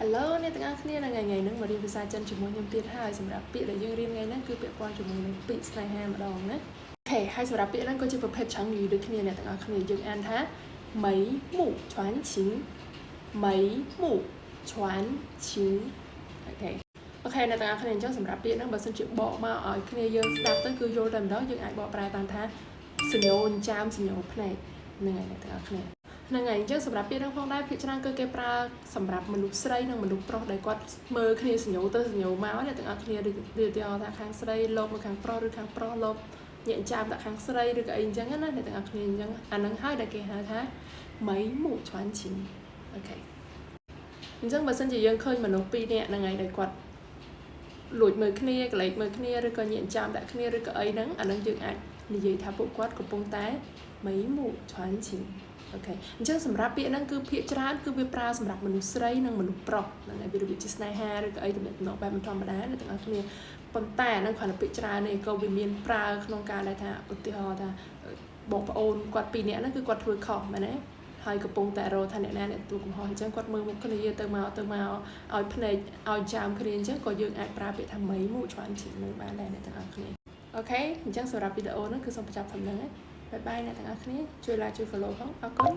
Hello អ្នកទាំងអស់គ្នាថ្ងៃនេះមករៀនភាសាចិនជាមួយខ្ញុំទៀតហើយសម្រាប់ពាក្យដែលយើងរៀនថ្ងៃនេះគឺពាក្យពាន់ជាមួយនឹងពាក្យស្នេហាម្ដងណាអូខេហើយសម្រាប់ពាក្យហ្នឹងក៏ជាប្រភេទឆាំងយីដូចគ្នាអ្នកទាំងអស់គ្នាយើងអានថាមីមូឆ្វាន់ឈិងមីមូឆ្វាន់ឈិងអូខេអ្នកទាំងអស់គ្នាអញ្ចឹងសម្រាប់ពាក្យហ្នឹងបើសិនជាបកមកឲ្យគ្នាយើងស្ដាប់ទៅគឺយល់តែម្ដងយើងអាចបកប្រែបានថាសញ្ញោចាមសញ្ញោភ្នែកហ្នឹងហើយអ្នកទាំងអស់គ្នាហ្នឹងហើយអញ្ចឹងសម្រាប់ពាក្យហ្នឹងផងដែរភាគច្រើនគឺគេប្រើសម្រាប់មនុស្សស្រីនិងមនុស្សប្រុសដែលគាត់មើលគ្នាសញ្ញោទៅសញ្ញោមកអ្នកទាំងអស់គ្នាដូចថាខាងស្រីលោកមកខាងប្រុសឬខាងប្រុសលោកញាក់ចាមដាក់ខាងស្រីឬក៏អីអញ្ចឹងណាអ្នកទាំងអស់គ្នាអញ្ចឹងអាហ្នឹងហើយដែលគេហៅថាមីមូឆ្វាន់ឈិងអូខេអញ្ចឹងបើសិនជាយើងឃើញមនុស្សពីរនាក់ហ្នឹងហើយដែលគាត់លួចមើលគ្នាកលេចមើលគ្នាឬក៏ញាក់ចាមដាក់គ្នាឬក៏អីហ្នឹងអាហ្នឹងយើងអាចនិយាយថាពួកគាត់កំពុងតែមីមូឆ្វាន់ឈិងអូខេអញ្ចឹងសម្រាប់ពាក្យហ្នឹងគឺភាគច្រើនគឺវាប្រើសម្រាប់មនុស្សស្រីនិងមនុស្សប្រុសហ្នឹងហើយវាជាស្នេហាឬក៏អីទំនាក់ទំនងបែបមិនធម្មតាអ្នកទាំងអស់គ្នាប៉ុន្តែអាហ្នឹងគ្រាន់តែពាក្យច្រើននេះក៏វាមានប្រើក្នុងការដែលថាឧទាហរណ៍ថាបងប្អូនគាត់ពីរនាក់ហ្នឹងគឺគាត់ធ្វើខុសមែនទេហើយកំពុងតែរកថាអ្នកណាអ្នកទទួលកំហុសអញ្ចឹងគាត់មើលមុខគ្នាទៅមកឲ្យភ្នែកឲ្យចាមគ្នាអញ្ចឹងក៏យើងអាចប្រើពាក្យថាមីមូឆ្វាន់ឈិងនឹងបានដែរអ្នកទាំងអស់គ្នាអូខេអញ្ចឹងសម្រាប់វីដេអូហ្នឹងគឺសូមបញ្ចប់ត្រឹមហ្នឹងហើយបាយអ្នកទាំងអស់គ្នាជួយ like ជួយ follow ផងអរគុណ